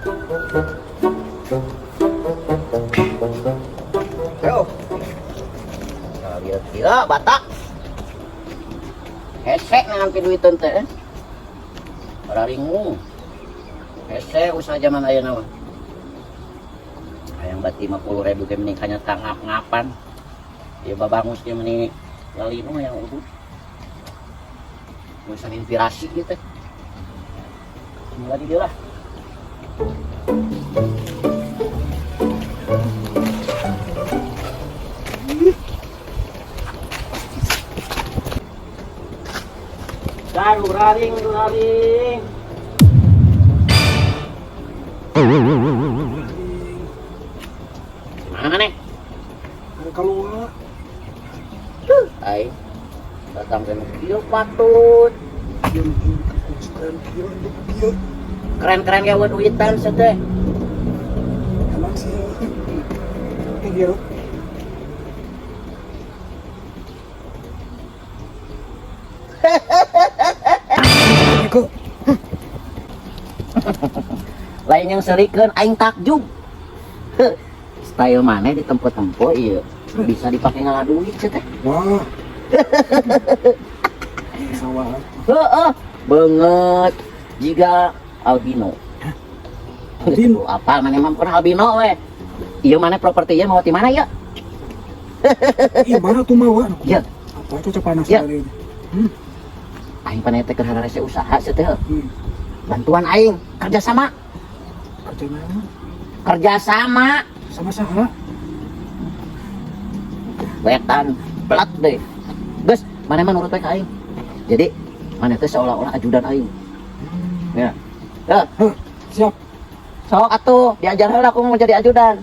Yo. Kira Batak. Hesek nanti duitan teh. Para ringung. Hesek usaha zaman ayeuna mah. Hayang bati 50.000 teh mending kanya tangap-ngapan. Ieu babangus teh mending lalino yang ubud. Usaha inspirasi kieu teh. Mulai di dia lah. Raring. Mana nih? Keluar. Ay, datang ke kieu patut. Keren-keren ya buat duitan seteh. Emang sih. Pinggir. Kok Lain yang serikeun aing takjub. Style mana di tempo-tempo ieu bisa dipakai ngalah duit seteh. wah. Sawah. Heeh, banget. Jika albino. Albino? Apa mana emang pernah albino we? Ieu mana propertinya mau di mana ya? Iya mana tuh mawar? Ya, Apa itu panas Ya. sekali. aing panete keur hararese usaha seteh. Bantuan aing kerjasama. Kerja mana? Kerjasama. Sama saha? Wetan pelat deh. Geus, mana mah nurut we ka aing. Jadi, mana teh seolah-olah ajudan aing. Ya. Ya, Siap. sok atuh diajar heula aku mau jadi ajudan.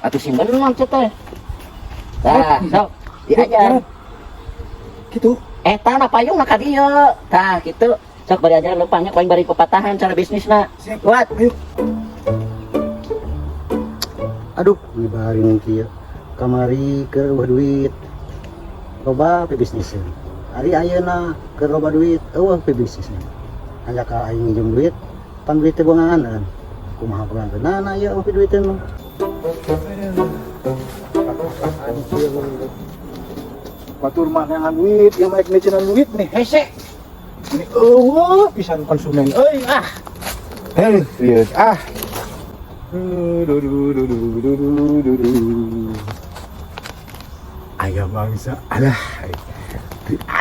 Atuh simpen mah teh. Tah, sok diajar. Gitu. Eta na payung na ka dieu. Tah, kitu. Sok bari ajar leumpangnya ku aing bari pepatahan cara bisnisna. Siap. Kuat. Ayo. Aduh, nyebarin kieu kamari keur eueuh duit. Loba pebisniskeun. Ari ayeuna keur loba duit, eueuh pebisniskeun. Aya ka aing minjem duit, pan duit teh bongangan. Kumaha pulangkeun? Nah, ieu eueuh duit teh mah. Batur mana yang duit, yang maik necenan duit nih. Hese. Ini pisan konsumen. Euy, Ah, heh, lihat ah. Ayam bangsa, alah,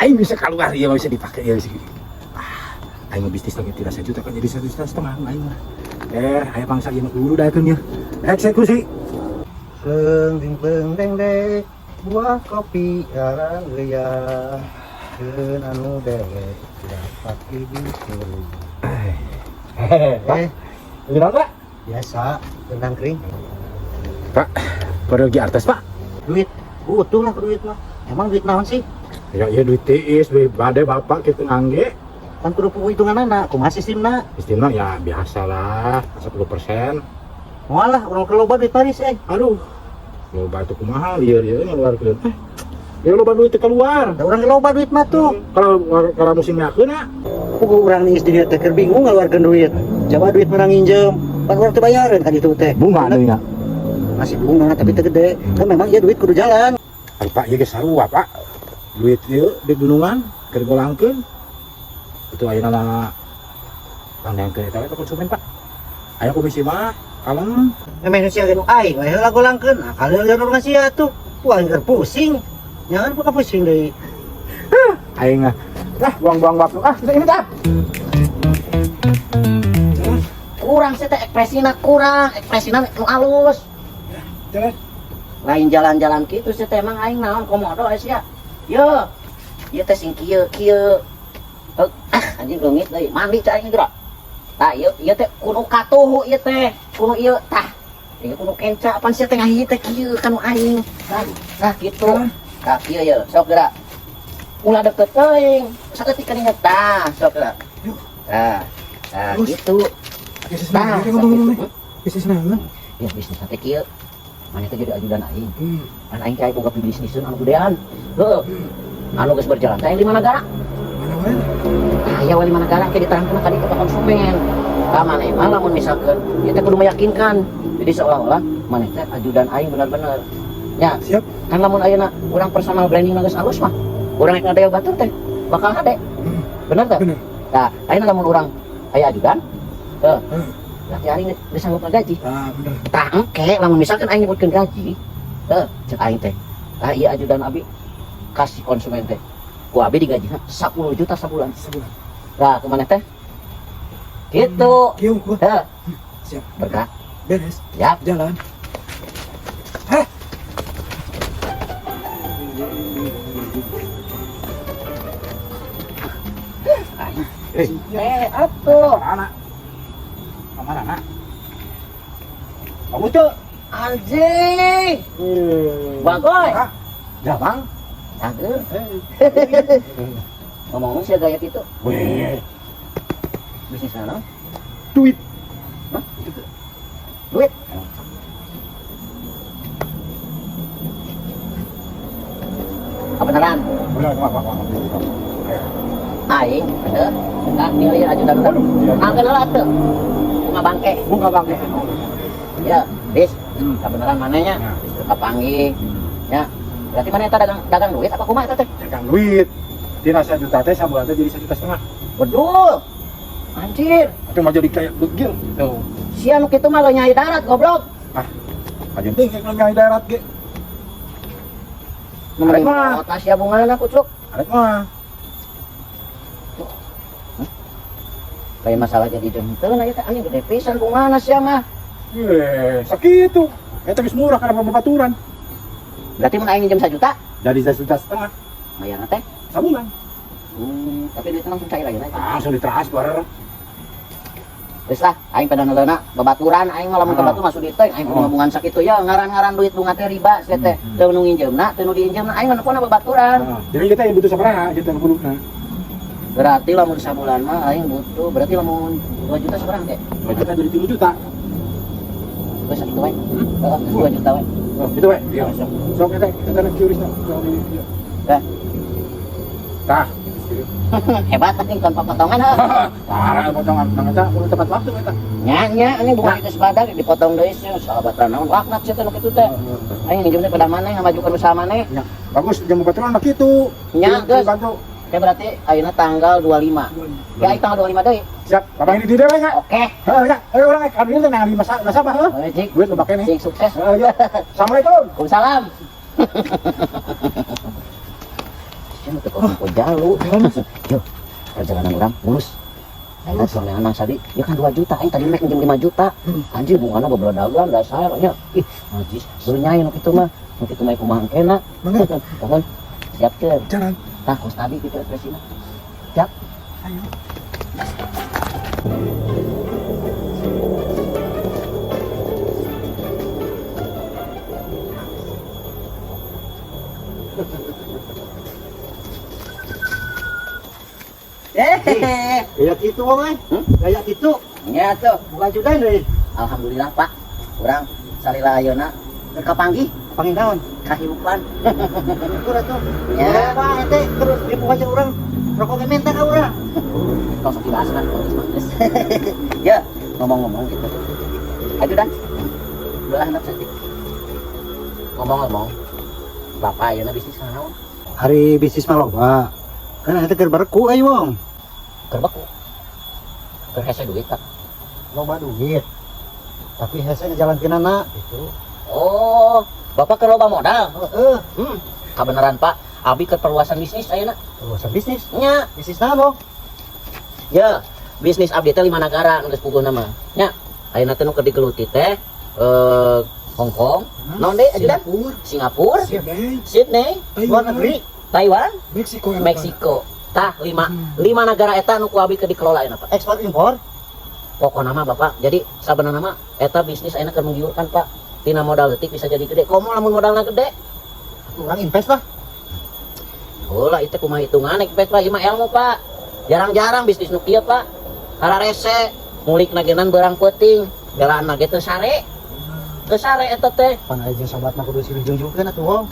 aing bisa keluar ya bisa dipakai ya sih. Aing mah bisnis lagi tidak 1 juta kan jadi 1,5 juta aing mah. Ayam bangsa ieu dulu dah atuh nya. Eksekusi. Pleng deng deng, buah kopi arang liar. Keun anu dewek dapat dibikin. Kenal Pak? Biasa, tendang kering. Pak, pergi artis Pak. Duit, butuh lah duit mah. Emang duit naon sih? Ya duit tiis, bade bapak kita ngangge. Kan kudu pugu hitungan anak, kumaha sistemna? Istimewa ya biasa lah, 10%. Mualah, urang keloba duit Paris Aduh, loba itu kumaha, liar ngeluarkeun. Ya loba duit teh keluar. Da urang keloba duit mah tuh. Kalau musimnya keuna, Pugu urang nih istri teh keur bingung ngaluarkeun duit. Coba duit menang nginjem, pan urang teh bayareun kan itu teh. bunga deui nya. Masih bunga tapi teu gede. Kan memang ya duit kudu jalan. Ari Pak ieu ge sarua Pak. Duit ieu di gunungan keur golangkeun. Itu ayeuna mah pandangkeun eta we konsumen Pak. Aya komisi mah kalem. Memang sia geus aing we heula golangkeun. Nah, kalau lieur urang sia tuh, wah keur pusing. Jangan buka pusing deui. Aing buang-buang waktu. Ini dah. kurang sih teh ekspresina kurang, ekspresina nu alus. Jalan. Lain jalan-jalan gitu sih teh emang aing naon komodo sia. Yo. Ieu teh sing kieu. Anjing leungit deui, mandi cai aing geura. Tah ieu teh kudu katuhu ieu teh. Kudu ieu tah. Ieu kudu kenca pan sia teh ngahiji teh kieu kan aing. Nah gitu. Tah kieu ye, sok geura. Ulah deket teuing. Saeutik keringet tah, sok geura. Tah. Nah gitu. Bisnis naon? Ngomong-ngomong. Bisnis naon? Ya bisnis teh kieu. Mana teh jadi ajudan aing. Kan aing cai boga bisniseun anu gedean. Heuh. Anu geus berjalan teh di mana negara? Mana wae? Aya we di mana negara ke diterangkeun ka ditu ka konsumen. Mana emang lamun misalkan kita kudu meyakinkan. Jadi seolah-olah mana teh ajudan aing benar-benar. Ya, Siap. kan lamun ayeuna urang personal branding geus alus mah. Urang rek ngadaya batur teh bakal hade. Bener teh? Bener. Nah, ayeuna lamun urang aya ajudan, teh Hmm. berarti aing geus sanggup ngagaji. Ah, bener. Tah engke lamun misalkan aing nyebutkeun gaji, teh cek aing teh. Ah iya ajudan abi kasih konsumen teh. Ku abi digajina 10 juta sebulan. Sebulan. Nah, kemana teh? Gitu. Kieu gua. Teh, Siap. berkah. Beres. Ya, Jalan. Hah? atuh. Anak. Mana anak? Kamu tuh. Anjing. Bagoy. Jabang. Aduh. Ngomong sih gaya gitu. Weh. Bisnis mana? Duit. Hah? Duit. Apa beneran? Bener, apa? Aing, ada. Enggak milih ajudan dulu. Ah kenal atuh. Bunga bangke. Bunga bangke. Ya, bis. Hmm. Tak beneran mananya? Ya. Kapangi. Ya. Berarti mana eta dagang duit apa kumaha eta teh? Dagang duit. Tina 1 juta teh sabulan teh jadi 1,5 juta. Bedul. Anjir. Tapi mau jadi kayak begil. Tuh. Sia nu kitu mah lo nyai darat goblok. Aja ting kayak nyai darat ge. Arek mah. Kota sia bungana kucuk. Arek mah. Kayak masalah jadi jenteun aya teh anjing gede pisan bungana sia mah. Sakitu. Eta geus murah karena babaturan. Berarti mun aing minjem 1 juta, Jadi 1,5 juta. bayarna teh. Sabulan. Tapi duitnya langsung cair aja. Langsung ditransfer. Geus lah, aing pada neleuna babaturan aing mah lamun ke batu masuk diteng aing kudu ngabungan sakitu ya ngaran-ngaran duit bunga teh riba sia teh. Teu nu nginjemna, teu nu diinjemna aing mah nepona babaturan. Jadi kita yang butuh sabaraha kita kulukna. Berarti lamun sabulan mah aing butuh, berarti lamun 2 juta seberang teh. 2 juta jadi 3 juta. Geus sakitu we. Heeh, 2 juta we. Oh, gitu we. Iya. Sok kita nak curi sok. Dah. Tah. Hebat anjing tanpa potongan ha. Parah potongan mangga kudu tepat waktu eta. Nya anjing bukan geus badag dipotong deui sih sahabat naon laknat sia teh nu kitu teh. Aing nginjem teh pada maneh ngamajukeun usaha maneh. Ya, bagus jam babaturan mah kitu. Nya geus. Bantu. Kayak berarti ayeuna tanggal 25. Ya aing tanggal 25 deui. Siap, Bapak ini di dewe nya. Oke. Heeh, ya. Ayo orang kami teh nang 5 nasabah heuh. Oke, Cik. Duit lu pake nih. Cik sukses. Ya. Assalamualaikum. Waalaikumsalam. Siapa tuh kok jalu? Yuk, perjalanan orang mulus. Ayo soalnya nang sadi, ya kan 2 juta, aing tadi mek minjem 5 juta. Anjir bungana goblok dagang dasar nya. Ih, anjir, suruh nyai nu kitu mah. Nu kitu mah kumaha engkena. Mohon. Siap teh. Jalan. Tah, kos tadi kita presina. Siap. Ayo. Kayak gitu wong kayak gitu. Nya tuh. Bukan judan deui. Alhamdulillah, Pak. Urang salila ayeuna teu kapanggih, Panggil naon? kahirupan. Itu tuh. Ya. Ya, Pak, ente terus ibu aja orang. Rokok minta ka urang. Kau sok dibahas kan, kau geus. Ya, ngomong-ngomong gitu. Ayo dan. Belah handap saja. Ngomong-ngomong. Bapak ayeuna bisnis naon? Hari bisnis mah loba. Kan ente keur bareku ayo wong. Keur beku. Keur hese duit tak. Loba duit. Tapi hese ngajalankeunana gitu. Oh, Bapak keur loba modal. Heeh. Kabeneran, Pak. Abi keur perluasan bisnis ayeuna. Urusan bisnis. Nya, Bisnis naon? ya. Bisnis abdi teh 5 negara nu geus puguhna mah. Nya, ayeuna teh nu keur digeluti teh Hong Kong, naon deui ajudan? Singapura, Siap, deh. Sydney, Luar negeri. Taiwan, Meksiko. Meksiko. Tah 5 negara eta nu ku abi keur dikelola ayeuna, Pak. Ekspor impor. Pokona mah Bapak. Jadi sabenerna mah eta bisnis ayeuna keur menggiurkan, Pak. Tina modal detik bisa jadi gede. Komo lamun modalna gede. Urang invest lah. Ulah itu kumaha hitungan invest Pak, ieu mah ilmu, Pak. Jarang-jarang bisnis nu kieu, Pak. Hararese ngulik nagenan barang penting, belaan nage teu sare. Teu sare eta teh. Pan aja sobatna kudu silujung-jungkeun atuh wong.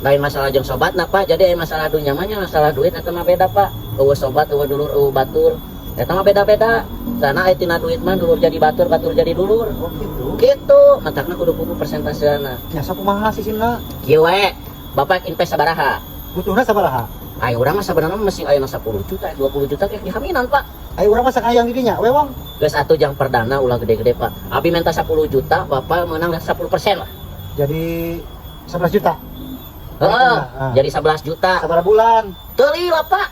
Lain masalah jeung sobatna, Pak. Jadi aya masalah dunya mah nya masalah duit eta mah beda, Pak. Eueuh sobat, eueuh dulur, eueuh batur. Eta mah beda-beda. sana aya tina duit mah dulur jadi batur, batur jadi dulur. Oh gitu. Gitu, matakna kudu kudu persentasena. Nyasa kumaha sih sina? Kieu we, bapak invest sabaraha? Butuhna sabaraha? Ayo urang mah sabenerna mesti aya 10 juta, 20 juta kayak dihaminan, Pak. Ayo urang mah sakayang di dinya, wewang. Geus atuh jang perdana ulah gede-gede, Pak. Abi minta 10 juta, Bapak menang 10% lah. Jadi 11 juta. Heeh, Ah. jadi 11 juta. Sabaraha bulan? Teuliu lah, Pak.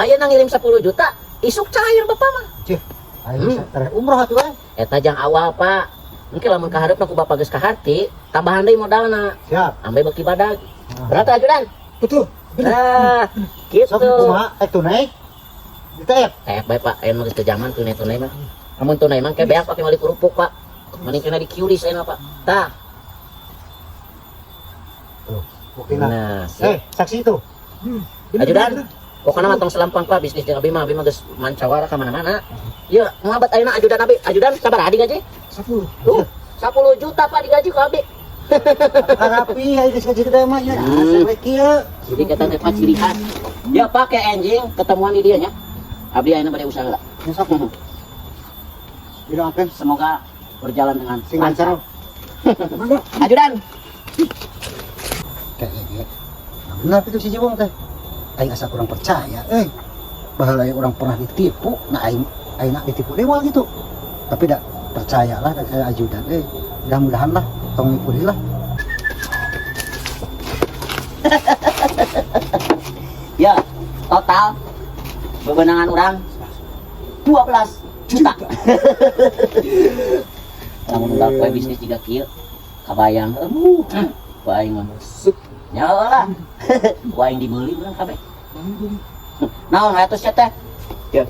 Ayeuna ngirim 10 juta, isuk cair Bapak mah. Cih. Ayo bisa umroh atuh we. Eta jang awal, Pak. Mungkin lamun kaharepna ku Bapak geus kaharti, tambahan deui modalna. Siap. Ambe beki badag. Ah. Berat ajudan. Betul. Nah, gitu. Sok kumaha tunai? Ditep. Bae, Pak. Aya mah geus teu zaman tunai-tunai mah. Amun tunai mah ke beak pake mali kerupuk, Pak. Mending kena di QRIS ayeuna, Pak. Tah. Buktina. Nah, siap. Saksi itu. Ajudan. Pokoknya matang selampang, Pak, bisnis jeung Abi mah geus mancawara ka mana-mana. Ieu, ngabat ayeuna ajudan Abi. Ajudan sabaraha digaji? 10. Tuh, 10 juta Pak digaji ku Abi. Karapi ayo geus gaji gede mah ya. Sampai kieu. Jadi kita dapat ciri khas. Ya pakai anjing ketemuan di dia nya. Abdi ayeuna bade usaha lah. Ya sok. Bidoakeun Semoga berjalan dengan sing lancar. Ajudan. Kayak benar itu si Jiwong teh. Aing asa kurang percaya, baheula orang pernah ditipu, nah aing nak ditipu dewa gitu. Tapi dak percayalah dari ajudan, mudah-mudahan lah tong nipu deui lah. Ya, total bebenangan orang 12 juta. Namun udah kue bisnis juga kieu. Kabayang, ku aing mah suk. Nyalah. Ku aing dibeli urang kabeh. Naon atuh sia teh? Ya.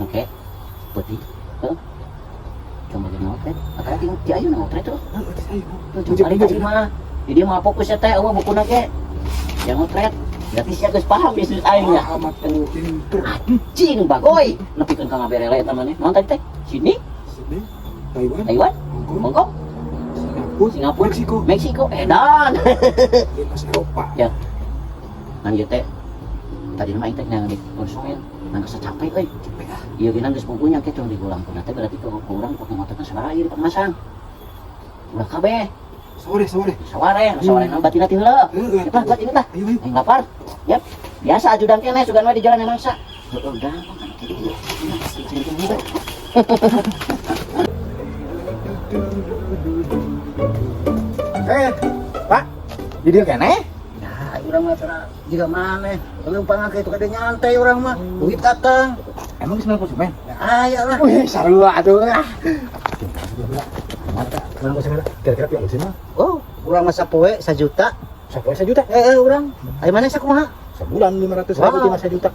Oke. Putih. Coba jadi ngotret. Akal ti ayeuna ngotret tuh. Coba ari tadi mah. Jadi mah fokus teh eueuh bukuna ge. Yang ngotret. Berarti sia geus paham bisnis aing nya. Amat pinter. Anjing bagoy. Nepikeun ka ngaberele eta mah naon tadi teh? Sini, Sini. Taiwan. Taiwan, Hong Kong, Singapura, Meksiko, edan. Di Mas Eropa. Ya. Ngan ieu teh tadi mah aing teh nang di konsumen, nang geus capek euy. Ieu ge nang geus pungkunya ke cung digulang pun teh berarti ke urang pake ngototna sabaraha ieu dipamasang. Ulah kabeh. Sore. Saware nang batina ti heula. Cepat buat ini tah. Ayo. Aing lapar. Yap. Biasa ajudan keneh sugan we di jalan yang mangsa. Heueuh gampang kan kitu. Pak. Jadi kene? Nah, urang mah tara jiga maneh. Leumpang ke itu kade nyantai urang mah. Duit datang. Emang geus mel konsumen? Aya lah. Wih, sarua atuh. Mata, nang konsumen kira-kira pian lusin mah? Oh, urang mah sapoe 1 juta. Sapoe 1 juta. Urang. Aya maneh sakumaha? Sebulan 500.000 Wah. cuma 1 juta.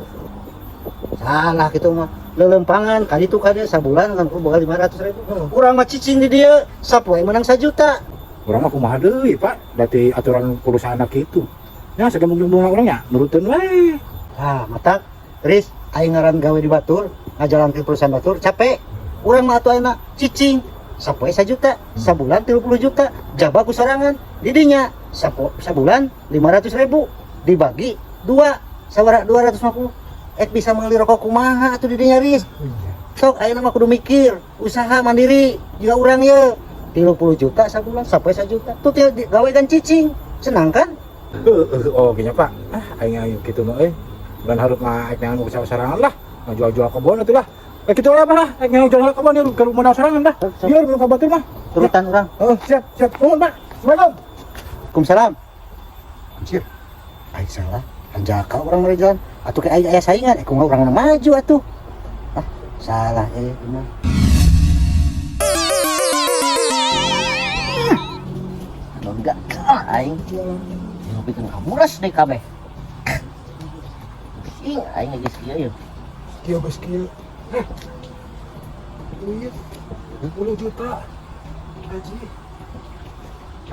Salah gitu mah. Lelempangan kali itu kade sabulan kan ku boga 500.000. Urang mah cicing di dia sapoe menang 1 juta. Urang mah kumaha deui, Pak? Berarti aturan perusahaan kitu. Ya, sagemung-gemung urangnya nuruteun we. Ah, mata Riz, aing ngaran gawe di Batur, ngajalankeun perusahaan Batur, capek. Urang mah atuh ayeuna cicing. Sapoe 1 juta, sabulan 30 juta, jaba ku sorangan. Di dinya sabulan 500.000 dibagi 2, sabaraha 250. Bisa meuli rokok kumaha atuh di dinya Riz. Sok ayeuna mah kudu mikir, usaha mandiri. Juga urang ye 30 juta sabulan, sapoe 1 juta. Tuh gawe dan cicing. Senang kan? Oh, gini Pak. Aing kitu mah dan harus mah aing nang usaha sarangan lah. Jual-jual kebon atuh lah. Kitu lah Pak. Aing jual kebon ke rumah sarangan dah. Biar belum kabatur mah. Turutan urang. Oh, siap. Nuhun, Pak. Assalamualaikum. Waalaikumsalam. Anjir. Aing salah. Anjaka orang mereka atuh ke aya saingan kumaha urang maju atuh. Ah, salah bener. Enggak aing. Ngopikeun kamuras deh kabeh. Ing aing geus kieu ye. Kieu geus kieu. Duit 20 juta. Haji.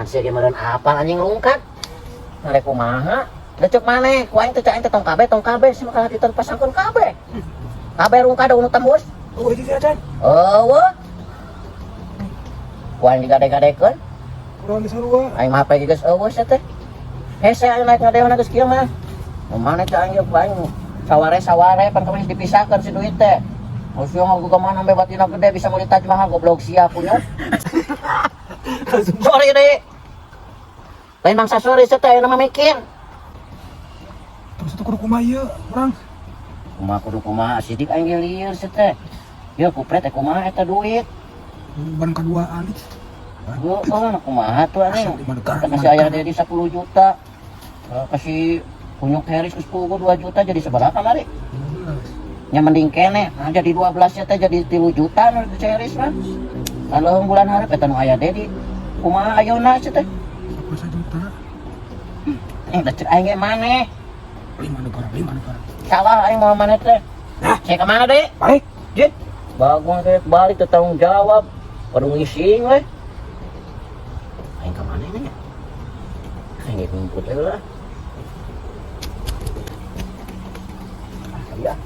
Kan sia ge meureun apal anjing rungkat. Ngarek kumaha? Lecek maneh, ku aing teh cak aing teh tong kabeh sih maka diteu pasangkeun kabeh. Kabeh rungkat da unu tembus. Oh, itu acan. Eueuh. Ku aing digade-gadekeun. Kurang sarua. Aing mah pege geus eueuh sia teh. Hese aing naik ngadewana geus kieu mah. Mana teh aing ku aing saware pan kami dipisahkeun si duit teh. Oh, siya nga gagaman ang bebatin na gede, bisa mo di Taj Mahal, goblog siya punya. Sorry, deh. Lain bangsa sorry, saya tayo na mamikir. Terus itu kudu kumaya orang. Kumaha kudu kumaha, sidik aing lieur saya teh. Ya, kupret kumaha eta duit. Ban kaduaan. Heeh, kumaha tuh aneh. Asal di mana negara, Kita di kasih mana ayah negara. dari 10 juta. Kasih kunyuk Heris ke 10 2 juta jadi seberapa mari? Nya mending kene, jadi 12 ya teh jadi 3 juta nu Heris mah. Kalau bulan harap eta nu aya dedi. Kumaha ayeuna cenah teh? 11 juta. Da cek aing ge maneh. 5 negara. Salah aing mau maneh teh. Saya ke mana deh? Balik. Jit. Bagus teh balik teh tanggung jawab. Padu ngising we. Aing ke mana nya? Aing ngumpul teh lah. Ya.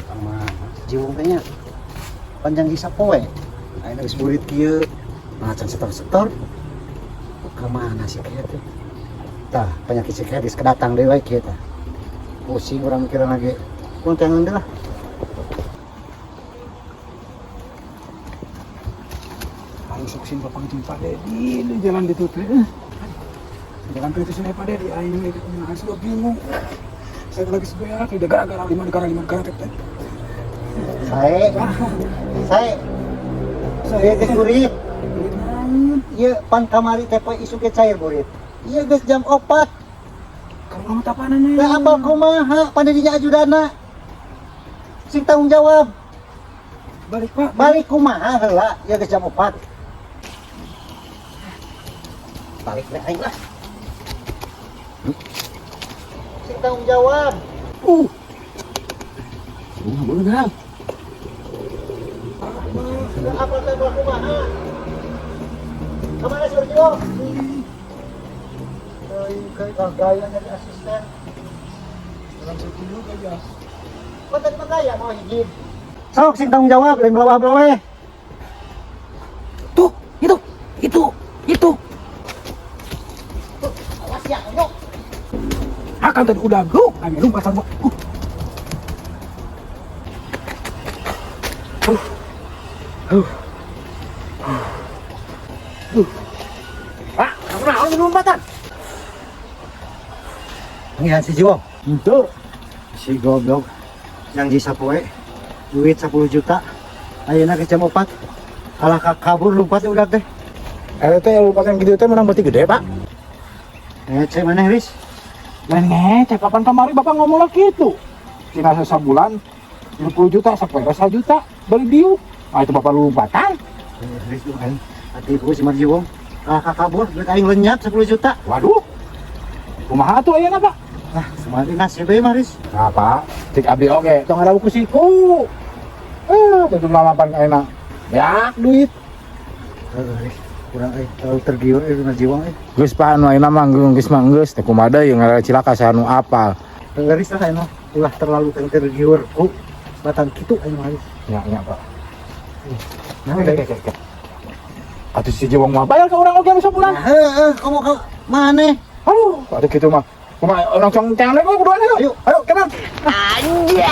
Sama jiwong kayaknya panjang hisap poe. Ayo geus murid kieu. Macan setor-setor. Kemana sih kieu teh? Tah, penyakit si geus kedatang deui wae kieu tah. Pusing urang mikiran lagi. Kuntangan deui lah. Ayo sok sin Bapak jumpa Dedi di jalan di teh. Jalan itu sini Pak Dedi, ayo itu punya sudah bingung. Saya lagi sebeak, tidak gara-gara 5 negara teh. Saya geus murid. Ieu pan kamari teh poe isu ge cair murid. Ieu geus jam 4. Kamu lama tapanannya. Teh apal kumaha pandirinya ajudana. Sing tanggung jawab. Balik Pak. Balik kumaha heula, ieu geus jam 4. Balik deh aing lah. Sing tanggung jawab. Boleh gang. Apa teh bal kumaha? Kamana Sergio? Kayak gaya jadi asisten. Dalam sekilo aja. Kok tadi mah gaya mau hiji. Sok sing tanggung jawab lain belawah-belaweh. Tuh, itu. Awas ya, nyok. Akan tadi udah lu, kami lupa sama. Pak, kamu naon lompatan? Ngihan si Jiwong. Itu. Si goblok yang di sapoe duit 10 juta. Ayeuna ke jam 4. Kalah kabur lompat udah teh. Teh lompatan gitu teh menang berarti gede, Pak. Cek mana Riz? Lain ngecek kapan kemarin Bapak ngomong lagi itu. Tinggal sebulan 20 juta sampai 1 juta beli diu. Ah itu Bapak lompatan. Riz tuh kan. Hati ku si Marjiwong. Kalah kabur duit aing lenyap 10 juta. Waduh. Kumaha tuh ayeuna, Pak? Nah, semakin nasib bae mah Riz. Nah, Pak, cek abdi oge, tong ada buku siku. Tentu lamapan enak. Ya, duit. Riz, kurang terlalu tergiur Marjiwong Geus Pak, anu ayeuna mah geus mah geus teh kumaha yang ngaran cilaka saya anu apal. Riz lah eno. Ulah terlalu tergiur ku. Batan kitu aing mah Riz. Ya, Pak. Nah, Oke. Atuh si Jiwang mah bayar ke urang oge anu sabulan. Kamu ke mana? Aduh, atuh kitu mah. Kumaha orang congcang lagi kuduan ayo. Ayo, kenal. Anjir.